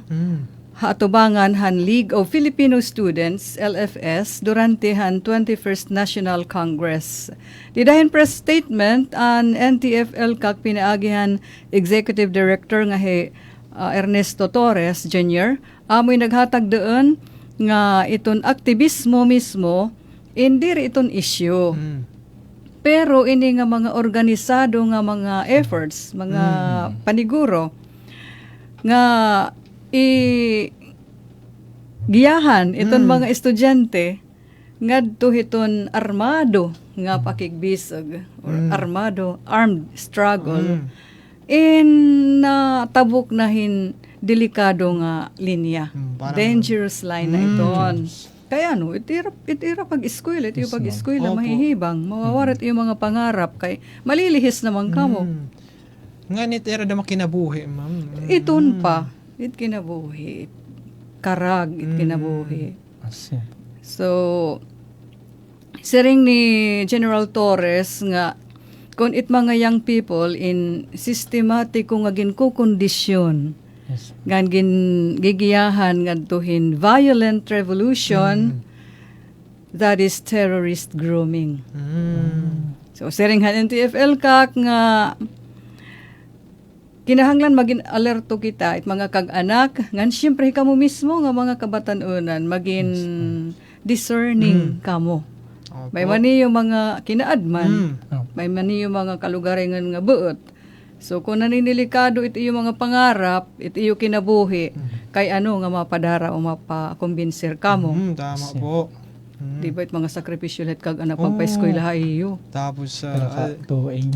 haatubangan League of Filipino Students, LFS, durante 21st National Congress. Didahin press statement an NTFL kag pinaagihan Executive Director nga Ernesto Torres Jr. Amoy naghatag doon nga iton aktivismo mismo indiri iton issue. Pero ini nga mga organisado nga mga efforts, mga paniguro nga giyahan iton mga estudyante ngadto hiton armado nga pakigbisag or armed struggle natabok nahin delikado nga linya, dangerous line na iton. Kaya itira pag-eskwela, ito yung Yes, ma'am. pag-eskwela, Opo. mahihibang, mawawarat yung mga pangarap, kay malilihis naman kamo. Nga ni tera da makinabuhi, ma'am. Iton pa, it kinabuhi, karag, it kinabuhi. Asin. So, siring ni General Torres nga, kung it mga young people in systematic kung agin ko kondisyon, Yes. ngan gigiyahan ngadtuhin violent revolution, that is terrorist grooming. So, siring han NTFL kak nga, kinahanglan maging alerto kita it mga kag-anak ngan siyempre kamo mismo nga mga kabatan-unan maging discerning kamo. Opo. May mani yung mga kinaadman, Oh. may mani yung mga kalugaringan nga buot. So kung naninilikado ito yung mga pangarap, ito yung kinabuhi, kay ano nga mapadara o mapakumbinser kamo. Tama po. Di ba it mga sakripisyo let kag anak pagpa-eskwela iyo. Tapos, Pero tuig.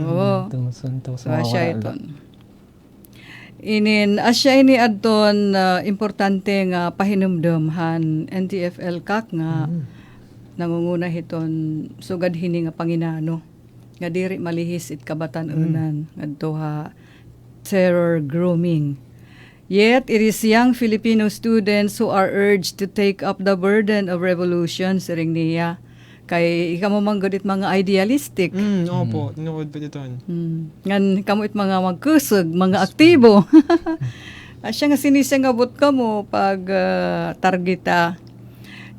Oo. Tumusunto So sa asya mawala. iton. Asya ini adton importante nga pahinumdumhan NTFL kak nga nangunguna hiton sugad hini nga panginano nga diri malihis it kabatan-unan ngadto ha terror grooming. Yet, it is young Filipino students who are urged to take up the burden of revolution, siring niya. Kay ikamo manggodit mga idealistic. Opo, tinuod pa dito. Ngan kamo it mga magkusog, mga aktibo. Asya nga sinisya nga but kamo pag targeta.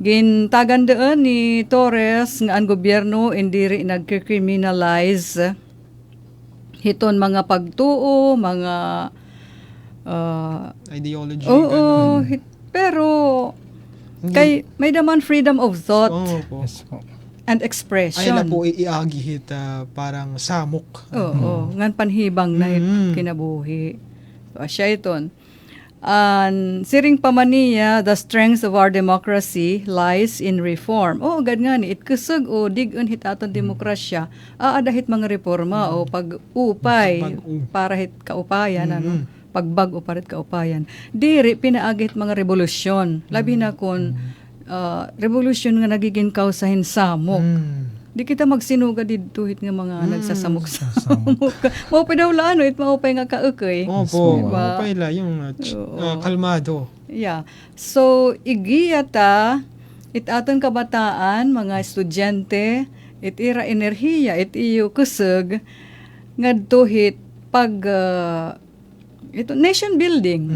Gintagan doon ni Torres nga ang gobyerno indiri nagkriminalize hiton mga pagtuo, mga Ideology. oo, pero kay may daman freedom of thought Opo. Yes po. and Ay expression. na po iagihit parang samok. Oo, ngan panhibang na hit kinabuhi. So, asya iton. Siring pamaniya, the strength of our democracy lies in reform. O, agad nga ni, itkusog o dig-un hit aton demokrasya, aadahit mga reforma o pag-upay para hit kaupayan, ano? Pagbag o parit kaupayan. Diri, pinaagit mga revolusyon. Labi na kung revolusyon nga nagiging kausahin samok. Di kita magsinuga dito hit nga mga nagsasamok-samok. Maupay daw laano, it maupay nga kaukay. Opo, Diba? maupay la yung kalmado. Yeah. So, igiyata, it aton kabataan, mga estudyante, it ira enerhiya, it iyo kusog, ngadto hit pag ito nation building.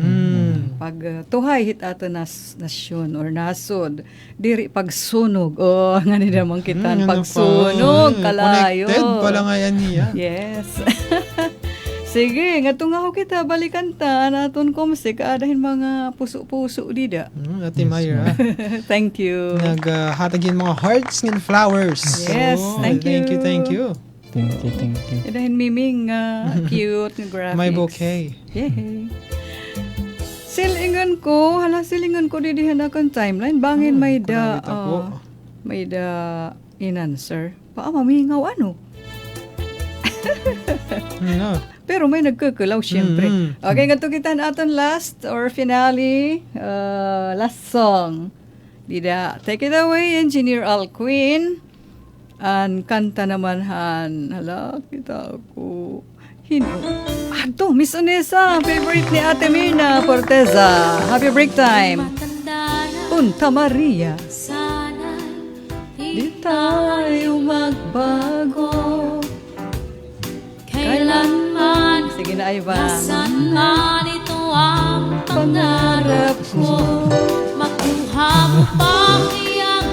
Pag tuhay hit ato nasyon or nasod, diri pagsunog. Oh, nga ni namang kitan pagsunog kalayo. Connected pala nga yan niya. Yes. Sige, nga tungaw kita balikan ta naton komsik adahin mga puso-puso dida. Ate Myra. Thank you. Naghatag yung mga hearts and flowers. Yes, thank you. Thank you. Thank you. Adahin miming cute nga graphics. My bouquet. Yay. Silingan ko, silingan ko didihan akong timeline. Bangin may da, kunawita po. may da in-answer. Mamingaw ano? No. Pero may nagkukulaw siyempre. Okay, ganito kita aton last or finale, last song. Dida, take it away, Engineer Al Queen. Ang kanta naman hala, kita ako. Ato, Miss Onesa, favorite ni Ate Mirna Forteza. Happy break time. Punta Maria. Di tayo magbago. Kailanman. Sige na, Ivan. Nasaan man ito ang pangarap ko. Makuha mo pang iyang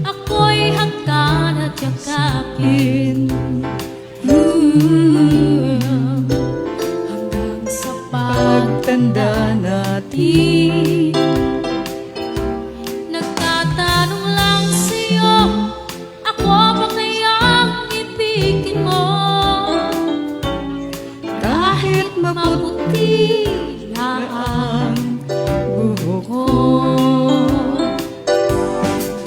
ako'y hanggan at yakapin. Hanggang sa pagtanda natin. Nagtatanong lang sa'yo, ako ba kayang ibigin mo? Kahit maputi na ang buhok ko.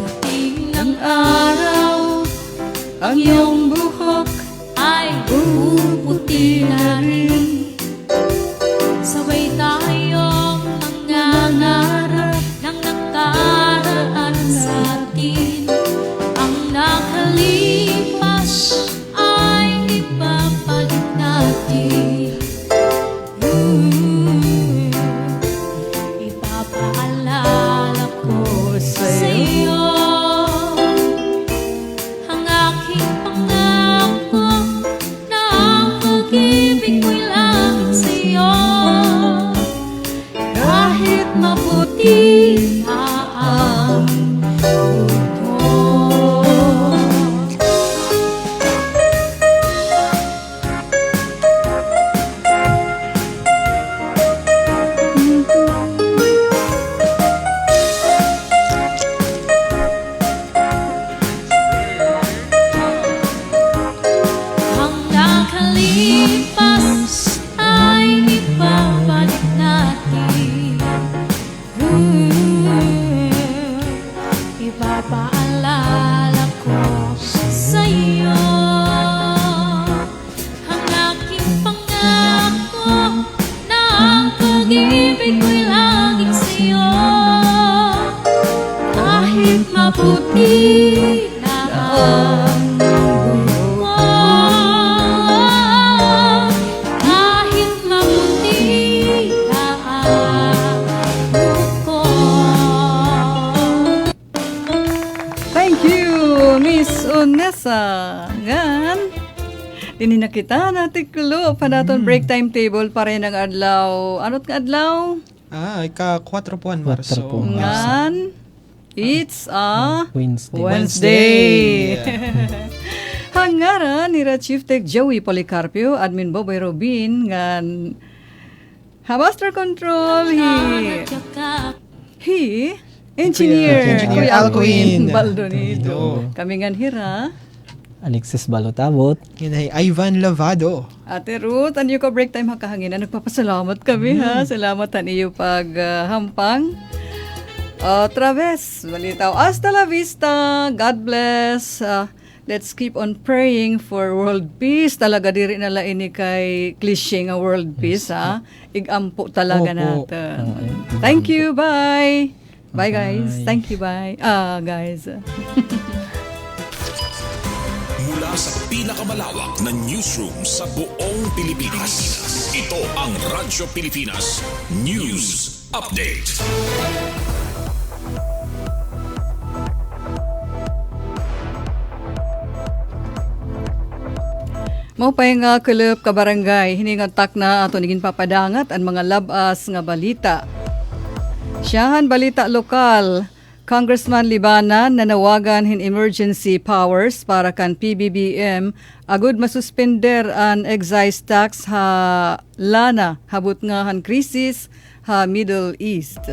Dating ng araw, ang iyong buhok ay puputi na rin. Sabay tayong mangangarap. maputi na ang mundo. Ang nakalipas ay ibabalik natin. Ipapaalala ko sa'yo ang aking pangako na ang pag-ibig ko'y laging sa'yo. Kahit maputi na ang mundo, kahit maputi na ang mundo. Thank you, Miss Onesa. Gan. Dinin na kita natin kulo. Panaton break timetable pa rin ang adlaw. Ano't nga adlaw? Ika-4 puan Marso. 4 puan. Ngan. It's a Wednesday. Hangaran ni Chief Tech Joey Policarpio, Admin Boboy Robin, ngan Master Control, he Engineer Engineer Kuya Alcuin Alcuin Baldonito. Kami ngan hira. Alexis Balotabot. Yun ay Ivan Lavado. Ate Ruth, ano yung break time hakahangin? Nagpapasalamat kami ha. Salamat iyo pag hampang. Otra vez, balitaw. Hasta la vista. God bless. Let's keep on praying for world peace. Talaga diri nala ini kay cliche nga world peace ha. Igampo talaga Opo. natin. Thank you. Bye. Bye guys. Thank you. Bye. Guys. Mula sa pinakamalawak na newsroom sa buong Pilipinas. Ito ang Radyo Pilipinas News Update. Maupay nga kulop ka barangay, hiningatak na ato niging papadangat ang mga labas nga balita. Siyahan balita lokal, Congressman Libanan nanawagan hin emergency powers para kan PBBM agud masuspender an excise tax ha lana habot nga han krisis ha Middle East.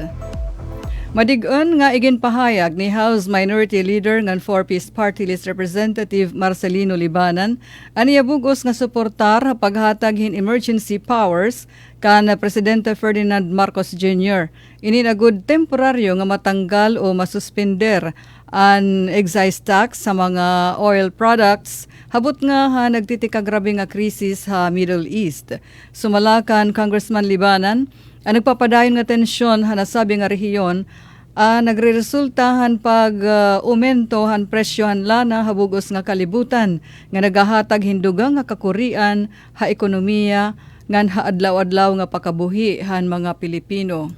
Madig-on nga iginpahayag ni House Minority Leader ngan 4-piece Party List Representative Marcelino Libanan aniya bugos nga suportar ha paghatag hin emergency powers kan Presidente Ferdinand Marcos Jr. Ininagud temporaryo nga matanggal o masuspender an excise tax sa mga oil products habot nga ha nagtitika grabe nga krisis ha Middle East. Sumalakan Congressman Libanan ang nagpapadayon nga tensyon ha nasabi nga rehiyon nagreresultahan pag umentohan presyohan lana habugos nga kalibutan nga nagahatag hindugang nga kakurian ha ekonomiya ngan ha adlaw-adlaw nga pakabuhi han mga Pilipino.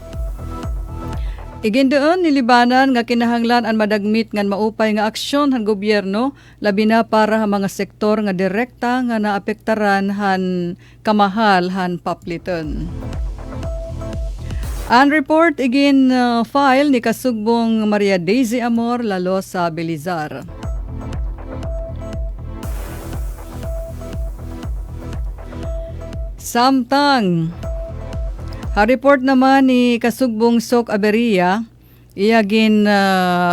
Igindoon ni Libanan nga kinahanglan ang madagmit ngan maupay nga aksyon han gobyerno labi na para ha mga sektor nga direkta nga naapektaran han kamahal han papliton. Ang report igin file ni Kasugbong Maria Daisy Amor lalo sa Belizar. Samtang report naman ni Kasugbong Sok Aberia iyagin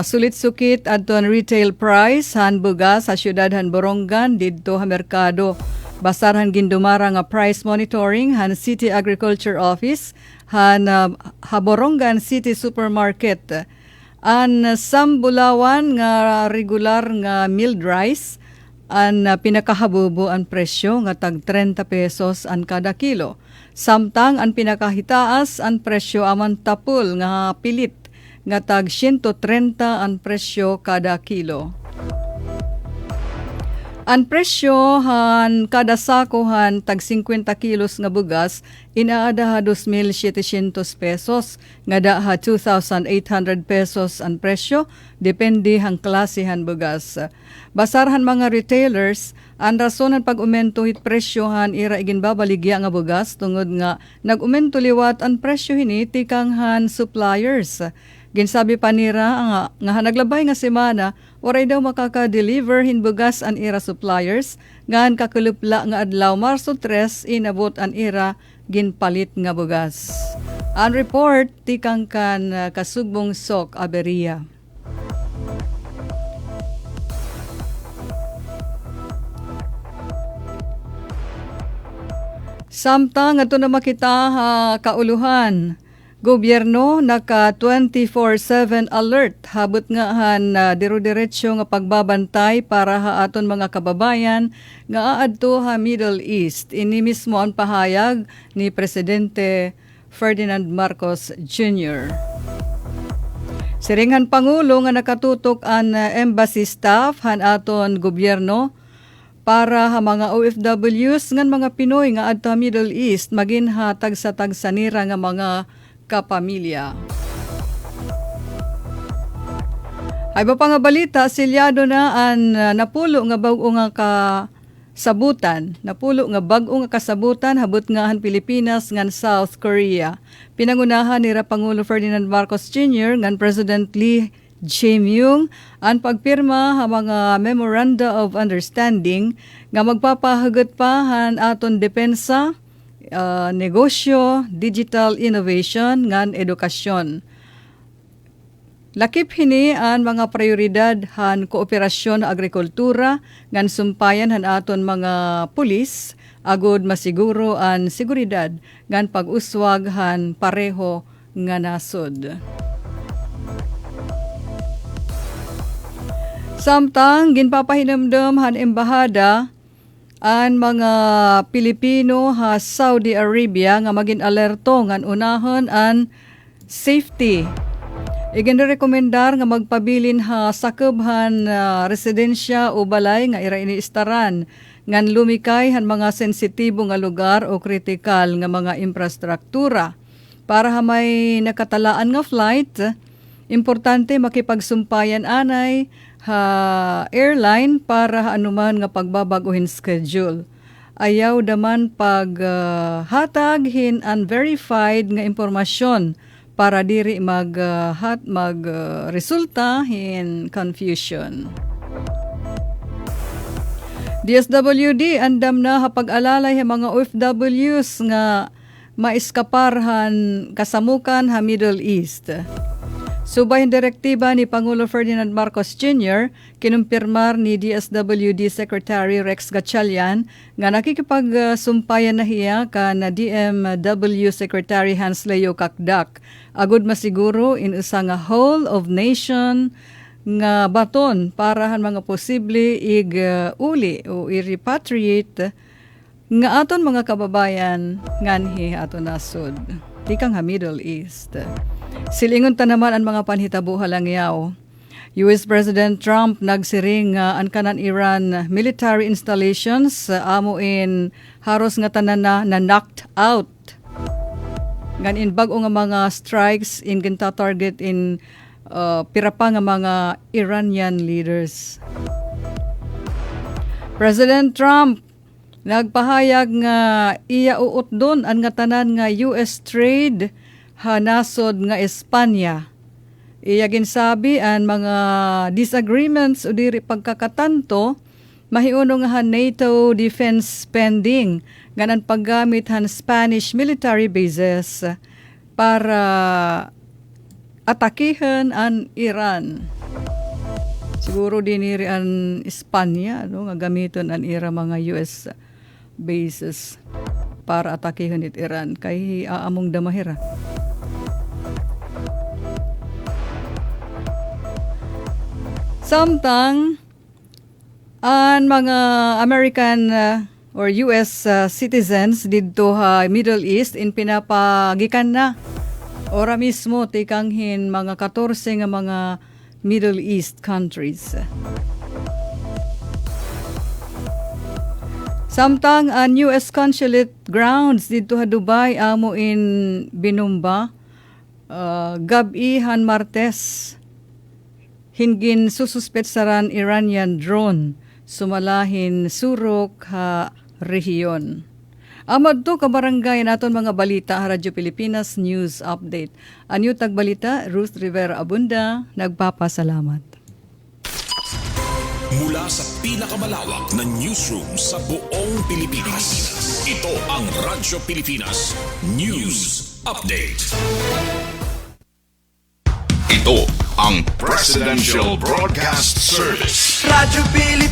sulit-sukit adton retail price han bugas sa syudad han Borongan didto ha merkado. Basar han gindumara nga price monitoring han City Agriculture Office han Haborongan City Supermarket. An Sambulawan nga regular nga milled rice an pinakahabubo ang presyo nga tag 30 pesos an kada kilo. Samtang ang pinakahitaas ang presyo aman tapul nga pilit nga tag 130 ang presyo kada kilo. Ang presyo han kada sako han tag 50 kilos nga bugas inaada ha 2,700 pesos nga da ha 2,800 pesos ang presyo depende hang klase han bugas. Basarhan mga retailers ang rason ng pag-umento hit presyohan ira iginbabaligya nga bugas tungod nga nag-umento liwat ang presyo hini tikang han suppliers. Ginsabi pa nira nga naglabay nga semana, waray daw makaka-deliver hinbugas an ira suppliers, ngan kakulupla nga adlaw Marso 3 inabot an ira ginpalit nga bugas. Ang report tikang kan Kasugbong Sok Aberia. Samtang ato na makita kauluhan. Gobyerno naka 24/7 alert habot nga han diro-diretso nga pagbabantay para ha aton mga kababayan nga aadto ha Middle East. Ini mismo ang pahayag ni Presidente Ferdinand Marcos Jr. Siringhan Pangulo nga nakatutok ang embassy staff han aton gobyerno para ha mga OFWs ngan mga Pinoy nga adto ha Middle East magin ha tagsa-tagsanira nga mga kapamilya. Ay ba pa nga balita, silyado na ang napulo nga bag-o nga kasabutan. Napulo nga bag-o nga kasabutan habot nga han Pilipinas ngan South Korea. Pinangunahan ni Pangulo Ferdinand Marcos Jr. ngan President Lee Jae-myung ang pagpirma ha mga Memoranda of Understanding nga magpapahagot pa han aton depensa, negosyo, digital innovation, ngan edukasyon. Lakip hini ang mga prioridad han kooperasyon agrikultura, ngan sumpayan han aton mga pulis, agud masiguro ang seguridad, ngan pag-uswag han pareho nga nasod. Samtang ginpapahinamdam han embahada ang mga Pilipino ha Saudi Arabia nga maging alerto ngan unahon ang safety. Iginrekomendar nga magpabilin ha sakubhan residensya o balay nga ira iniistaran ngan lumikay han mga sensitibo nga lugar o kritikal nga mga infrastruktura. Para ha may nakatalaan nga flight, importante makipagsumpayan anay ha airline para anuman nga pagbabaguhin schedule. Ayaw daman paghatag hin unverified nga impormasyon para diri resulta hin confusion. DSWD andam na ha pag-alalay ha mga OFWs nga maiskaparhan kasamukan ha Middle East. Subay direktiba ni Pangulo Ferdinand Marcos Jr., kinumpirmar ni DSWD Secretary Rex Gatchalian nga nakikipagsumpayan na hiya ka na DMW Secretary Hans Leo Kakdak. Agud masiguro in usa nga whole of nation nga baton para han mga posible uli o i-repatriate nga aton mga kababayan nganhi aton nasod. Tikang ha Middle East. Silingon ta naman ang mga panhitabo halangyaw. US President Trump nagsiring ang kanan Iran military installations amuin haros nga tanan na knocked out. Ganin bag-o nga mga strikes in ginta target in pira pa nga mga Iranian leaders. President Trump nagpahayag nga iya uot doon ang nga tanan nga US trade hanasod nga Espanya. Iya ginsabi ang mga disagreements o diri pagkakatanto mahiuno nga NATO defense spending ganan paggamit han Spanish military bases para atakihan ang Iran. Siguro diniri ang Espanya nga gamiton ang ira mga US bases para atakihan it Iran kay aamong damahira. Samtang ang mga American or US citizens didto ha Middle East in pinapagikan na ora mismo tikanghin mga 14 nga mga Middle East countries. Samtang ang US Consulate grounds dito sa Dubai amo in binumba gabi han Martes hingin sususpetsaran Iranian drone sumalahin surok ha rehiyon. Amad to kabarangay naton mga balita ha Radyo Pilipinas News Update. Anyo tagbalita Ruth Rivera Abunda nagpapasalamat. Mula sa pinakamalawak na newsroom sa buong Pilipinas, ito ang Radyo Pilipinas News Update. Ito ang Presidential Broadcast Service. Radyo Pilipinas.